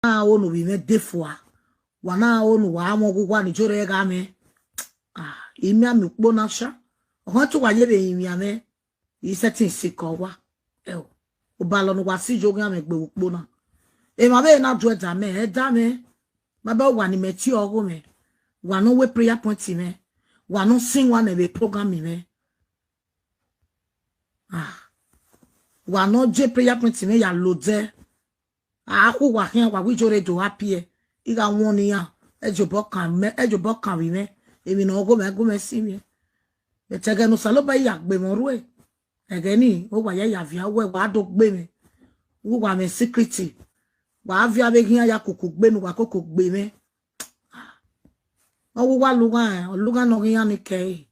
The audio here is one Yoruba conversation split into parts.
onu bime defua wana onu wa amogwa ni jore ga me imi ami kpo na sha o tu wa yebe imi ame I setting sikowa o ba lo no wa si jogun ame gbe kpo na e ma be na do da me ma ba wa ni me ti ogo me wa no we prayer point me wa no sing one e be program me wa no je prayer point me ya lode aku wa hian wa wi jore do happy iga won ni ya ejobo kan wi me emi no go me si mi e tege no salo ba ya gbe mo ru e ege ni o wa ya via we wa do gbe mi wo wa me secret wa via be hian ya koko gbe nu wa koko gbe me o wa luga no hian ni ke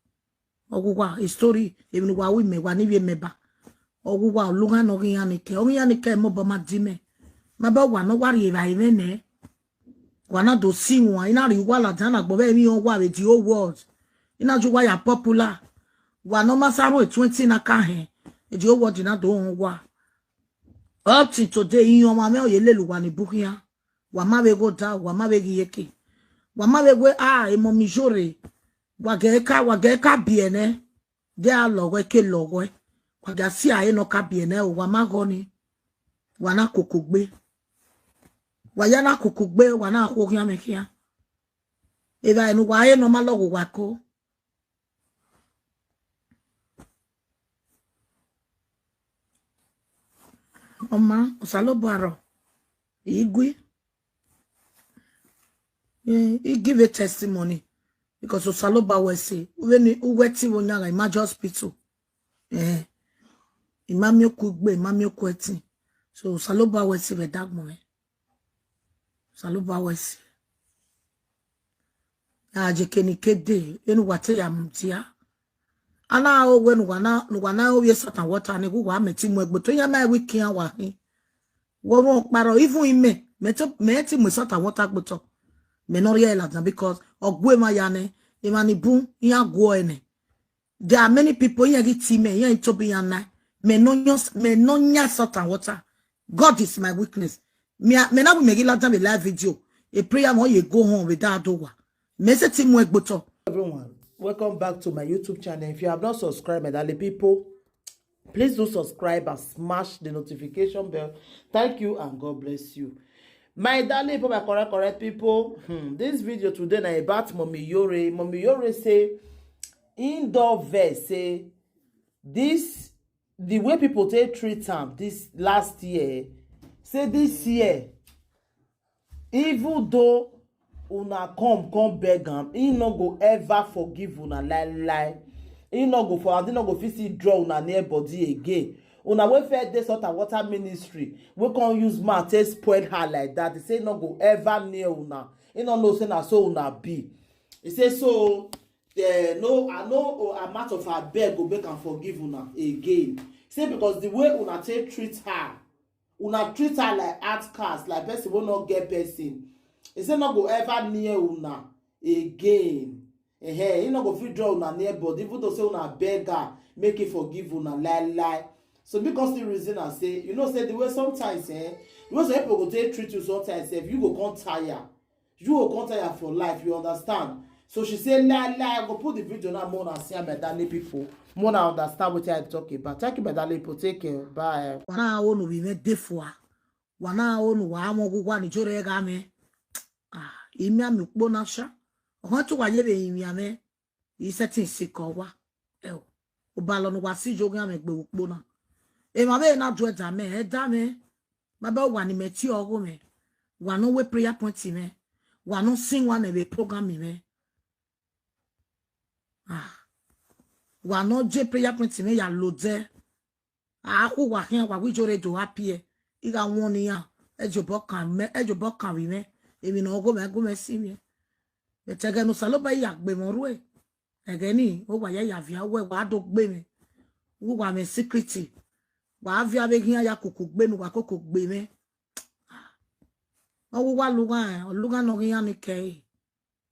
o wa story emi no wa wi me wa ni wi me ba o wa luga no hian ni ke mo ba ma di me ma ba wa no wari ba ime ne wa na do si won ina ri wa la tan agbo be mi o wa be the whole world ina ju wa ya popular wa no ma saro 20 na ka he the whole world na do wa up to today yin ma me o ye lelu wa ni bukia wa ma be go da wa ma be gi yeke wa ma be we e mo mi jore wa ge ka bi ene de a lo we ke lo we wa ga si aye no ka bi ene o wa ma go ni wa na kokogbe wayana kukugbe wana akogia mekia eba enu wae no malogo wako oma osalobaro igwe he give a testimony because osaloba we say when uweti wonya image hospital imami okugbe imami okweti so osaloba we say be dagmo Saluba wesi. Je keni kede enu wate ya mtia. Ana o wenu wana o ye satan water ni ku wa meti mu egbo to ya ma wiki an wa hin. Wo won paro even ime meti mu satan water gboto. Me no realize because ogwe ma ya ne e ma ni bun ya go ene. There are many people here get team here to be an me no nya satan water. God is my witness. Me na we make a live video. A prayer more you go home without over. Message team work butter. Everyone, welcome back to my YouTube channel. If you have not subscribed, my darling people, please do subscribe and smash the notification bell. Thank you and God bless you. My darling people, my correct people, this video today na about Mommy Iyore. Mommy Iyore say indoor verse say this the way people take treat am this last year. Say this year, even though una come beg am, he no go ever forgive una lie. He no go fit draw una near body again. Una we fair dey sort of water ministry. We can't use mouth to spoil her like that. He say no go ever near una. He no know say na so una be. He say so. I know amount of her beg go make am forgive una again. Say because the way una take treat her. Una treat her like outcast, like person will not get person. He say not go ever near una again. He not go fit draw una near body, even though say una beg her, make it forgive una lie. So because the reason I say, say the way sometimes the way some people go take treat you sometimes, if you go come tire, you go come tire for life, you understand? So she say lie, I go put the video now more and see my darling people. More now understand what I talk about. Thank you, my darling people. Take care. Bye. Wana onu bime defua wana onu wa amogwa ni jore ga me imi ami kpo na sha o tu wa yebe imi ame I setting sikowa o ba lo no wa si jogun ame gbe kpo na e ma be na do da me ma ba wa ni me ti ogo me wa no we prayer point me wa no sing one e be program me wa no je prayer point me ya lode aku wa hian wa wi jore do happy iga won ni ya ejobo kan wi me emi no go me si mi e tege no salo ba ya gbe mo ru e ege ni o wa ya via we wa do gbe mi wo wa me secret wa via be hian ya koko gbe nu wa koko gbe me o wa luga no hian ni ke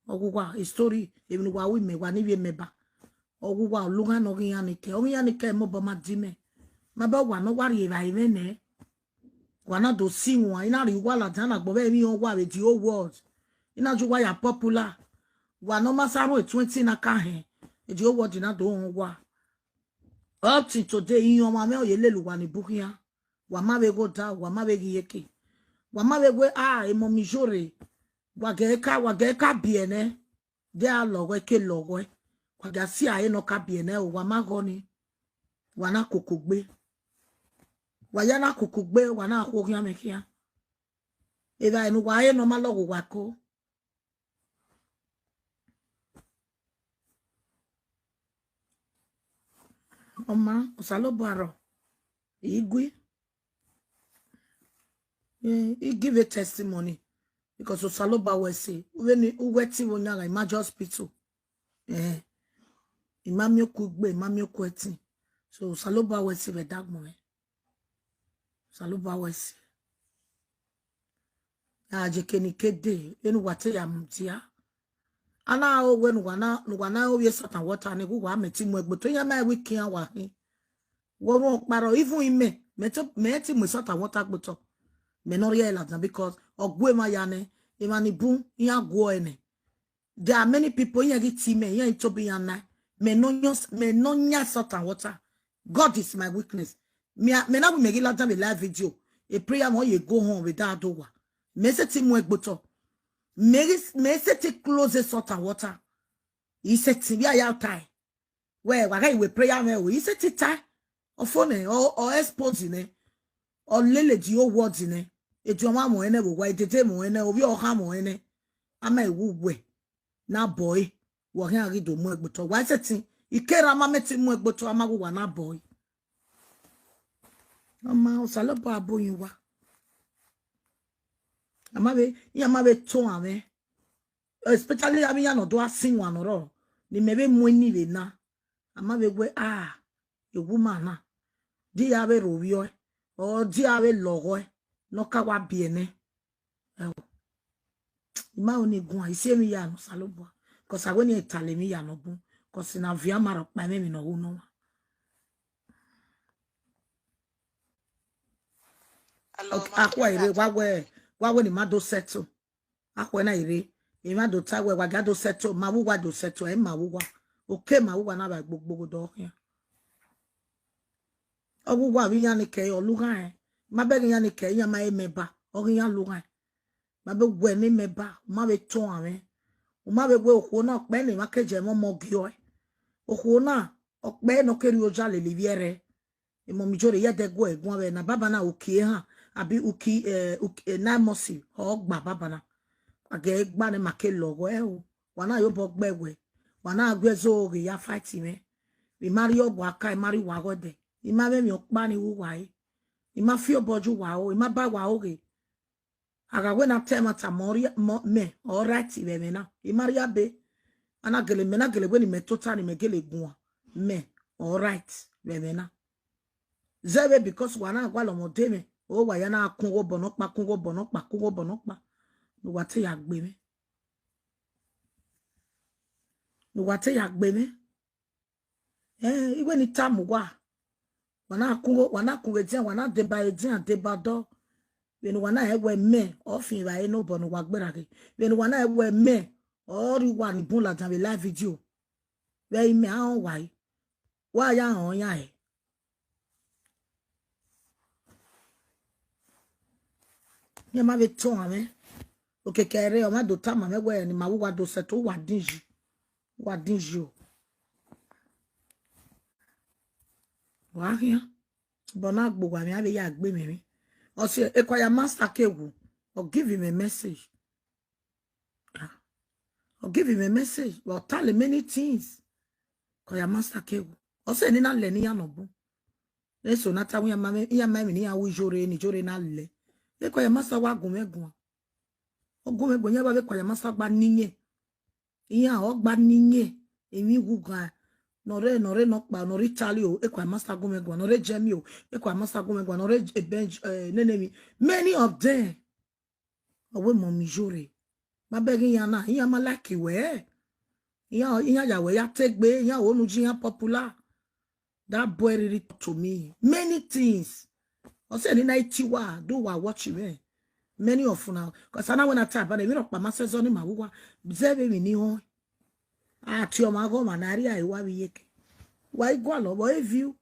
o wa story emi no wa wi me wa ni wi me ba o wa luga no hian ni ke mo ba ma di me ma ba wa no wari ba ime ne wana do singwa ina riwala tana gbobe mi on wa with the whole world ina ju wa ya popular wa no masaro 20 na ka he the whole world ina do on wa up to today in ma me oyelelu wa ni bukia wa ma be go da wa ma be yeke wa ma be we e mo mi jore wa ge ka biene de a logo ke logo wa ga si aye no ka biene o wa ma go ni wa na kokogbe wa ya na kokogbe wa na akogia mekia eba enu wa aye no ma logo wa ko Oma osalobaro igwe he give a testimony because osaloba we say when uweti wonya imagine hospital imami okugbe imami okweti so osaloba we say be dagmo osaloba we say aje kenikede enu wate ya mtia ana o wenu wana o ye satan water ne gwa meti mu egbo to ya ma wiki awa hin wo won paro even ime meti mu satan water gboto me no realize that because ogwe ma ya ne imani bu ya gwo ene there are many people here get team here to be yana me no nya satan water. God is my weakness. Me na we make it like a live video a prayer mo you go home without do me se ti mu egboto me se ti close salt and water. He said ti ya ya tie. Where we prayer me we se ti tie or phone or expose ne or lele di o words ne e ti o ma mo ene wo wa tete mo ene obi o ha mo ene ama ewu we na boy wo hin ari do mu egboto wa se ti ikera ma meti mu egboto ama wo wa na boy ama o salopo aboyin wa amabe to ame especially ami ya no do asin wa no ro ni mebe mu ni le na amabe we a woman na di ya be ro wi o di ya be logo no ka wa bi ene ima oni gun ise mi ya no salopo cause I woni etale mi ya no gun cause na via maro pa me no wo no akwa ire wa we ni ma do settle akwa na ire e ma do ta we wa ga do settle ma wo wa do settle e ma wo wa okay ma wo wa na ba gbogbo do ya owu wa wi ya ni ke olugan ma be ya ni ke ya ma e meba o ya lugan ma be we ni meba ma be ton ame o ma be we oku na pe ni ma keje mo mo gi o oku na o pe no keri o jale le viere e mo mi jore ya de go egun we na baba na okie ha abi uki na mosi o gba baba na age gba ni make logo o wana yo bo gbewe wana agwezo ri ya fight me we marry obo aka marry wa gode ima be mi opa ni wu wa e ma fi oboju wa o ima ba wa o re aga we na tema ta me all right be me na e marry abe ana gele me na gele we ni me total ni me gele gun me all right be me na zebe because wana agwa lo mo de me o wa ya na kunwo bono pa no wa te ya gbe me no wa te ya gbe me iwe ni tamu wa wana kunwe je wana de ba ejian de ba do we no wana ewe me ofin ra no bono wa gbera ke we no wana ewe me ori wa ni bun la jan live video we me an wa ya han ya e ye ma be ton ame o kekere o ma do ta ma me we ni ma wo do se to wa dinji o wa here bona gbogbo ami abe ya gbe mi o se ekwaya master kewu or give him a message or tell him many things kwaya master kewu o se ni na le ni ya no bu eso na ta wi ya ma mi ni ya wo jore ni jore na le ekwaya master wa gun megun ya ba be kwaya master gba niye iya o gba niye emi wugan nore no pa nore chali o ekwa master gomegwa nore jemi o ekwa master gomegwa nore bench nenemi many of them owe mo mi jore ma begi ya na iya ma like we iya ya we ya tegbe iya onu ji ya popular that boy really to me many things O say ni na itiwa do wa watch me. Many of now, because I know when I tap and I don't my says on my wua, observe me ni on. Ah, tio ma go manari I wa bi yeke. Why go lo boy view?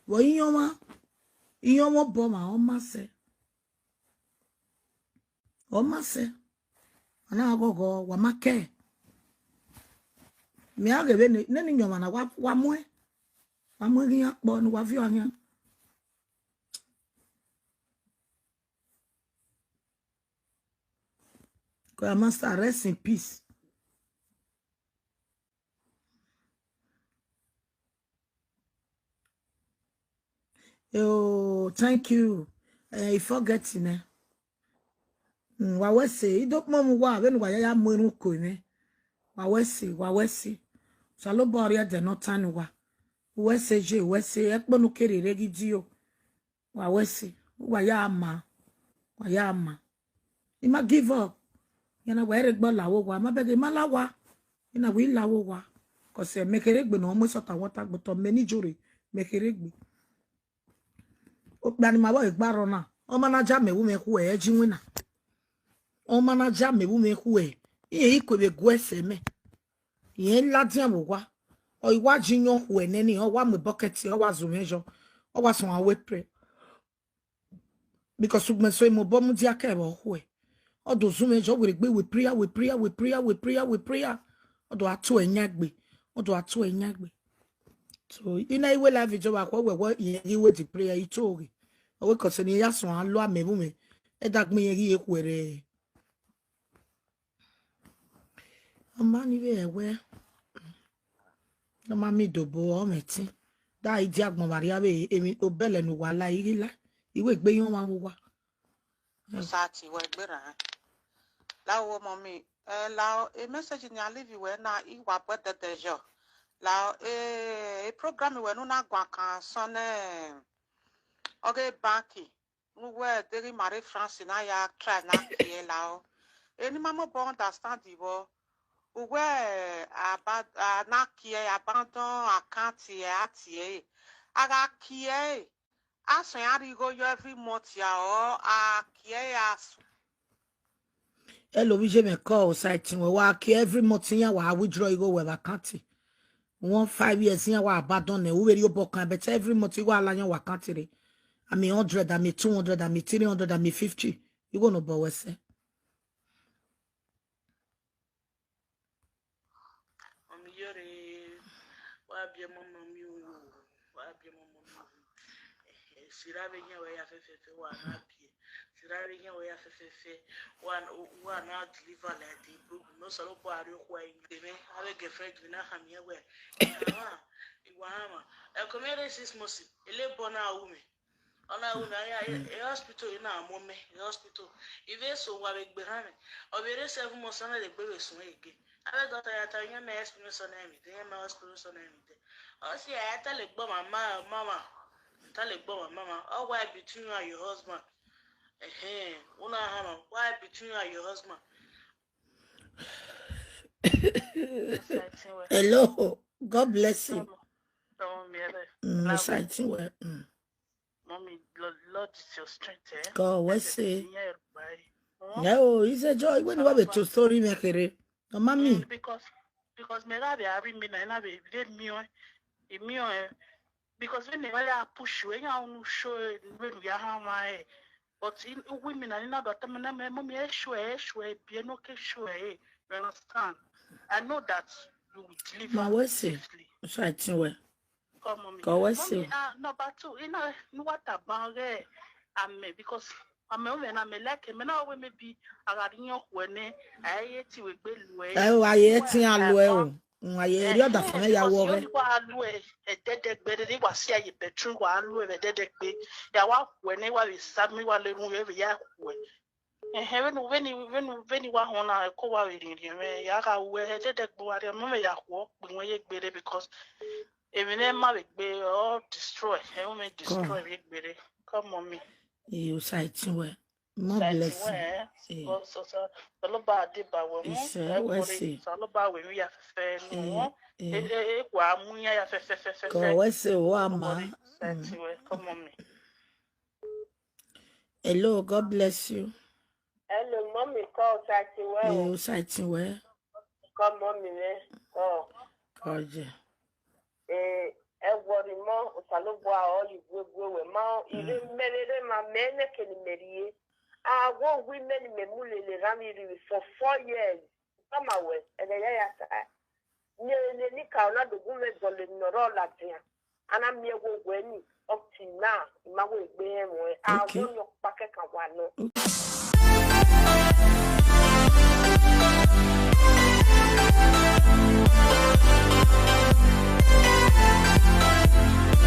Why yoma boma on ma se. On ma se. Ana go wa make. Me age be ne ni nyoma na wa mwe. Wa mwe gi akpo no wa view anya. Go master rest in peace. Oh, thank you. You forgetting eh. Wa wese, idok mom wa when wa ya mwenu ko me. Wa wese. Salo boria de no tan wa. Wese je wese ekpo no kere regidio. Wa wese, wa ya ama. Ima give up. Yana wa eregbo lawo wa, ma bege malawa. Ina wi lawo wa. Cause mekeregbe no mo sota water but many jore mekeregbe. Okpani ma wa igbaro na. O manager me wu me ku e ji wina. O manager me wu me ku e. Iye ikwebe gwese me. Iye ladian wo wa. O iwa jinyo hu eneni o wa me bucket o wa zumejo. O wa so awe pre. Because me so mo bom dia ke bo hu e. O do zumejo we gbe we prayer. O do atu enyagbe. So ina iwe la video wa ko we iwe di prayer itori. O we ko se ni ya so an lo amebu me. E dagme yen ekwere. Amani we ewe. No mami dobo o meti. Da idi agbon maria we emi obele nu wa la iri la. Iwe gbe yon wa wa. Sati we gbera. La wo mommy. La a message ni alivi we na iwa pete dejo. La program we no na gwa kan son oge banki. We deri Marie France na ya try na kie la o. Eni mama bon understand wo. We about na kie abandon account ye atie. Aga kie. Aso ya rigo yo every month ya o kie as. Hello, we je me call site we wa kie every month ya wa withdraw you go we account. 5 years here wa abandon ne we you book but every month you go alanya wa account re. I mean 100, I mean 200, I mean 300, I mean 50. You go no bo we say. Iyore wa bia mama mi o wa bia mama mi sirabe nya we ya fefefe wa na bia sirabe nya we ya fefefe wa na deliver like the book no so bo ari ko ayi me ave get friend na hamia we iwa e komere 6 months ele bona wu me ona wu na ya hospital ina amome hospital ive so wa be gbera me obere 7 months na le gbere sun ege. I got a Italian experience on anything, my experience on anything. Oh, see, I tell it, mama. Tell it, mama. Oh, why between you and your husband? Una hammer. Why between you and your husband? Hello. God bless you. Mommy, Lord is your strength, eh? God, what's say? No, it's a joy. When you have a true story, make it. No, mommy. Because me that be me na be me because when they push you, you don't show when you are my. But in women and in other time, mommy, sure, be no sure. You understand? I know that you will deliver safely. Right, Come, mommy. Mommy, number 2, you know what about it? Because I'm like now we maybe agarinyo kwene ayeti we gbelu e ayeti alu e o aye ri oda fun ya wo re wa alu e dedegbe de wa si aye bedroom wa alu e dedegbe ya wa kwene wa sami wa le run e ya kwe when wa hona ko wa ri ri ya ga we dedegbe wa re mo ya kwo pe won ye gbere because even ma be gbe all destroy e o me destroy be gbere come on me. You sight well. More blessing. So Saloba Diba woman, Saloba when we have no Guamuya go, what's the woman? Come on me. Hello, God bless you. Hello, mommy call Tati well. You sighting where? Come mommy me. Oh. God, yeah. Everybody mo usalubwa all you we ma even many ma mene kenimeriye. One women me mulele ramiri for 4 years. Come away and then ya sa. Ni ka na do gume dole noro latia. Ana mi go gweni up till now. Ma we gbe mo. Okay. Won yo pake kan wa no.